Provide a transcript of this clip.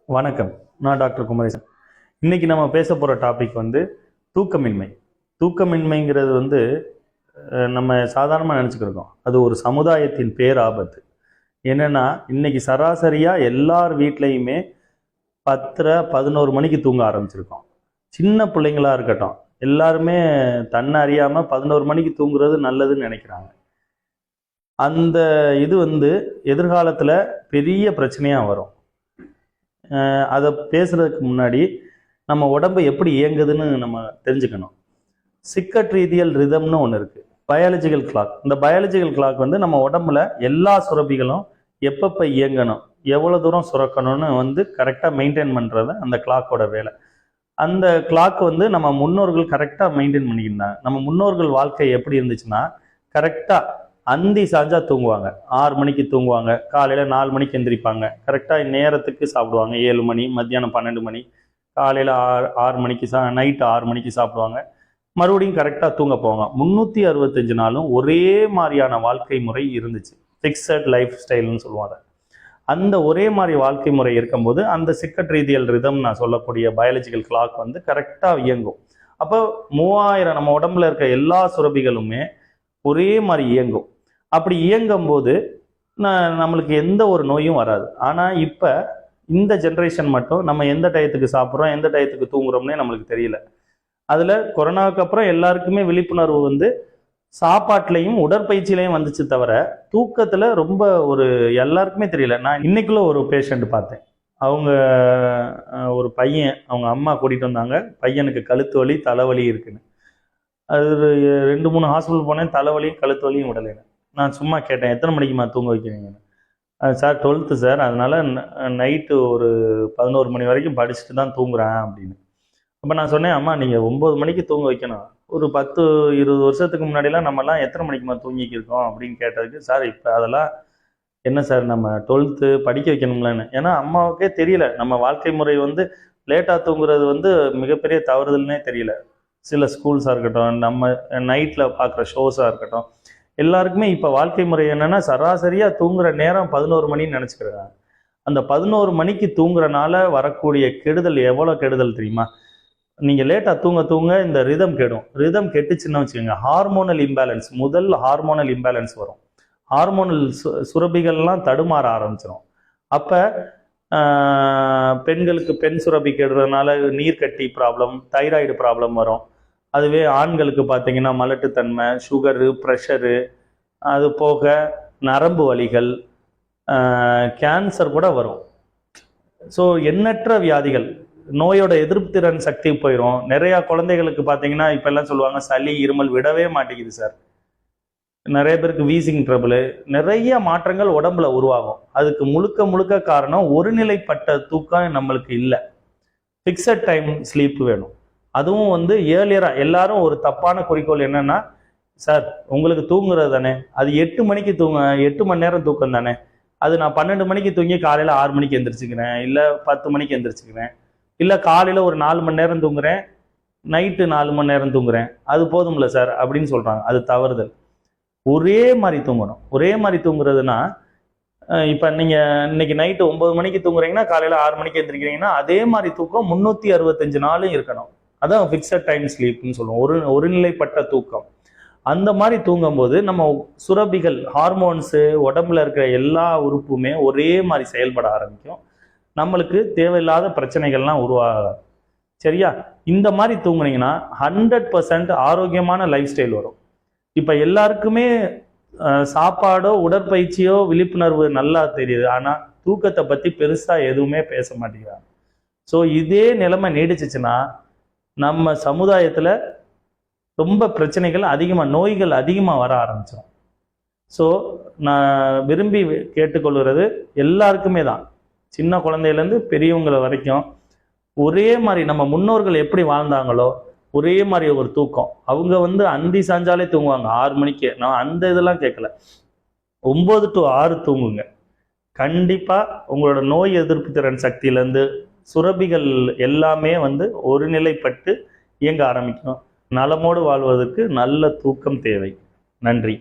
வணக்கம். நான் டாக்டர் குமரேசன். இன்னைக்கு நம்ம பேச போகிற டாபிக் தூக்கமின்மை. தூக்கமின்மைங்கிறது நம்ம சாதாரணமாக நினச்சிக்கிருக்கோம். அது ஒரு சமுதாயத்தின் பேராபத்து. என்னென்னா, இன்னைக்கு சராசரியாக எல்லார் வீட்லேயுமே 10:30, 11 மணிக்கு தூங்க ஆரம்பிச்சிருக்கோம். சின்ன பிள்ளைங்களாக இருக்கட்டும், எல்லாருமே தன்னை அறியாமல் 11 மணிக்கு தூங்குறது நல்லதுன்னு நினைக்கிறாங்க. அந்த இது எதிர்காலத்தில் பெரிய பிரச்சனையாக வரும். அதை பேசுகிறதுக்கு முன்னாடி நம்ம உடம்பு எப்படி இயங்குதுன்னு நம்ம தெரிஞ்சுக்கணும். சிக்கட்ரீதியல் ரிதம்னு ஒன்று இருக்குது, பயாலஜிக்கல் கிளாக். இந்த பயாலஜிக்கல் கிளாக் நம்ம உடம்புல எல்லா சுரப்பிகளும் எப்பப்போ இயங்கணும், எவ்வளோ தூரம் சுரக்கணும்னு கரெக்டாக மெயின்டைன் பண்ணுறது அந்த கிளாக்கோட வேலை. அந்த கிளாக் நம்ம முன்னோர்கள் கரெக்டாக மெயின்டைன் பண்ணியிருந்தாங்க. நம்ம முன்னோர்கள் வாழ்க்கை எப்படி இருந்துச்சுன்னா, கரெக்டாக அந்தி சாஞ்சா தூங்குவாங்க, 6 மணிக்கு தூங்குவாங்க, காலையில் 4 மணிக்கு எந்திரிப்பாங்க, கரெக்டாக நேரத்துக்கு சாப்பிடுவாங்க, 7 மணி, மத்தியானம் 12 மணி, காலையில் 6 மணிக்கு நைட்டு 6 மணிக்கு சாப்பிடுவாங்க, மறுபடியும் கரெக்டாக தூங்க போவாங்க. 365 நாளும் ஒரே மாதிரியான வாழ்க்கை முறை இருந்துச்சு. ஃபிக்ஸட் லைஃப் ஸ்டைல்னு சொல்லுவாங்க. அந்த ஒரே மாதிரி வாழ்க்கை முறை இருக்கும்போது அந்த சிக்கட்ரீதியல் ரிதம் நான் சொல்லக்கூடிய பயாலஜிக்கல் கிளாக் கரெக்டாக இயங்கும். அப்போ 3000 நம்ம உடம்புல இருக்க எல்லா சுரபிகளுமே ஒரே மாதிரி இயங்கும். அப்படி இயங்கும் போது நம்மளுக்கு எந்த ஒரு நோயும் வராது. ஆனால் இப்போ இந்த ஜென்ரேஷன் மட்டும் நம்ம எந்த டயத்துக்கு சாப்பிட்றோம், எந்த டயத்துக்கு தூங்குறோம்னே நம்மளுக்கு தெரியல. அதில் கொரோனாவுக்கு அப்புறம் எல்லாருக்குமே விழிப்புணர்வு சாப்பாட்டுலையும் உடற்பயிற்சியிலையும் வந்துச்சு தவிர தூக்கத்தில் ரொம்ப எல்லாருக்குமே தெரியல. நான் இன்னைக்குள்ள ஒரு பேஷண்ட் பார்த்தேன். அவங்க ஒரு பையன், அவங்க அம்மா கூட்டிகிட்டு வந்தாங்க. பையனுக்கு கழுத்து வலி, தலைவலி இருக்குன்னு. அது 2-3 ஹாஸ்பிட்டல் போனேன், தலைவலியும் கழுத்து வலியும் விடலைங்க. நான் சும்மா கேட்டேன், எத்தனை மணிக்குமா தூங்க வைக்கிறீங்கன்னு. சார் 12th சார், அதனால நைட்டு ஒரு 11 மணி வரைக்கும் படிச்சுட்டு தான் தூங்குறேன் அப்படின்னு. அப்போ நான் சொன்னேன், அம்மா நீங்கள் 9 மணிக்கு தூங்க வைக்கணும். ஒரு 10-20 வருஷத்துக்கு முன்னாடிலாம் நம்மலாம் எத்தனை மணிக்குமா தூங்கிக்கிருக்கோம் அப்படின்னு கேட்டதுக்கு, சார் இப்போ அதெல்லாம் என்ன சார், நம்ம 12th படிக்க வைக்கணும்லன்னு. ஏன்னா அம்மாவுக்கே தெரியல நம்ம வாழ்க்கை முறை லேட்டாக தூங்குறது மிகப்பெரிய தவறுதல்னே தெரியல. சில ஸ்கூல்ஸாக இருக்கட்டும், நம்ம நைட்டில் பார்க்குற ஷோஸாக இருக்கட்டும், எல்லாருக்குமே இப்போ வாழ்க்கை முறை என்னென்னா சராசரியாக தூங்குற நேரம் 11 மணின்னு நினச்சிக்கிறாங்க. அந்த 11 மணிக்கு தூங்குறனால வரக்கூடிய கெடுதல் எவ்வளோ கெடுதல் தெரியுமா? நீங்கள் லேட்டாக தூங்க இந்த ரிதம் கெடும். ரிதம் கெட்டுச்சுன்னு வச்சுக்கோங்க, ஹார்மோனல் இம்பேலன்ஸ், முதல் ஹார்மோனல் இம்பேலன்ஸ் வரும். ஹார்மோனல் சுரபிகள்லாம் தடுமாற ஆரம்பிச்சிடும். அப்போ பெண்களுக்கு பெண் சுரபி கெடுறதுனால நீர்க்கட்டி ப்ராப்ளம், தைராய்டு ப்ராப்ளம் வரும். அதுவே ஆண்களுக்கு பார்த்தீங்கன்னா மலட்டுத்தன்மை, சுகரு, ப்ரெஷரு, அது போக நரம்பு வலிகள், கேன்சர் கூட வரும். ஸோ எண்ணற்ற வியாதிகள், நோயோட எதிர்ப்பு திறன் சக்தி போயிடும். நிறையா குழந்தைகளுக்கு பார்த்தீங்கன்னா இப்போ எல்லாம் சொல்லுவாங்க, சளி இருமல் விடவே மாட்டேங்குது சார். நிறைய பேருக்கு வீசிங் ட்ரபிள், நிறைய மாற்றங்கள் உடம்புல உருவாகும். அதுக்கு முழுக்க காரணம் ஒருநிலைப்பட்ட தூக்கம் நம்மளுக்கு இல்லை. ஃபிக்ஸட் டைம் ஸ்லீப் வேணும். அதுவும் ஏர்லியராக எல்லாரும் ஒரு தப்பான குறிக்கோள் என்னன்னா, சார் உங்களுக்கு தூங்குறது தானே, அது 8 மணிக்கு 8 மணி நேரம் தூக்கம் தானே, அது நான் 12 மணிக்கு தூங்கி காலையில் 6 மணிக்கு எந்திரிச்சுக்கிறேன், இல்லை 10 மணிக்கு எந்திரிச்சுக்கிறேன், இல்லை காலையில் ஒரு 4 மணி நேரம் தூங்குறேன், நைட்டு 4 மணி நேரம் தூங்குறேன், அது போதும்ல சார் அப்படின்னு சொல்கிறாங்க. அது தவறுதல். ஒரே மாதிரி தூங்கணும். ஒரே மாதிரி தூங்குறதுனா, இப்போ நீங்கள் இன்னைக்கு நைட்டு 9 மணிக்கு தூங்குறீங்கன்னா காலையில் 6 மணிக்கு எந்திரிக்கிறீங்கன்னா அதே மாதிரி தூக்கம் 365 நாளும் இருக்கணும். அதான் ஃபிக்ஸட் டைம் ஸ்லீப்னு சொல்லுவோம், ஒருநிலைப்பட்ட தூக்கம். அந்த மாதிரி தூங்கும்போது நம்ம சுரபிகள், ஹார்மோன்ஸு, உடம்புல இருக்கிற எல்லா உறுப்புமே ஒரே மாதிரி செயல்பட ஆரம்பிக்கும். நம்மளுக்கு தேவையில்லாத பிரச்சனைகள்லாம் உருவாகாது. சரியா? இந்த மாதிரி தூங்குனீங்கன்னா 100% ஆரோக்கியமான லைஃப் ஸ்டைல் வரும். இப்போ எல்லாருக்குமே சாப்பாடோ உடற்பயிற்சியோ விழிப்புணர்வு நல்லா தெரியுது, ஆனால் தூக்கத்தை பற்றி பெருசாக எதுவுமே பேச மாட்டேங்கிறாங்க. ஸோ இதே நிலைமை நீடிச்சிச்சுன்னா நம்ம சமுதாயத்தில் ரொம்ப பிரச்சனைகள் அதிகமாக, நோய்கள் அதிகமாக வர ஆரம்பிச்சிடும். ஸோ நான் விரும்பி கேட்டுக்கொள்கிறது எல்லாருக்குமே தான், சின்ன குழந்தையிலேருந்து பெரியவங்களை வரைக்கும் ஒரே மாதிரி நம்ம முன்னோர்கள் எப்படி வாழ்ந்தாங்களோ ஒரே மாதிரி ஒரு தூக்கம். அவங்க அந்தி சாஞ்சாலே தூங்குவாங்க 6 மணிக்கு. நான் அந்த இதெல்லாம் கேட்கல. 9 to 6 தூங்குங்க. கண்டிப்பாக உங்களோட நோய் எதிர்ப்பு திறன் சக்தியிலேருந்து சுரபிகள் எல்லாமே ஒருநிலைப்பட்டு இயங்க ஆரம்பிக்கும். நலமோடு வாழ்வதற்கு நல்ல தூக்கம் தேவை. நன்றி.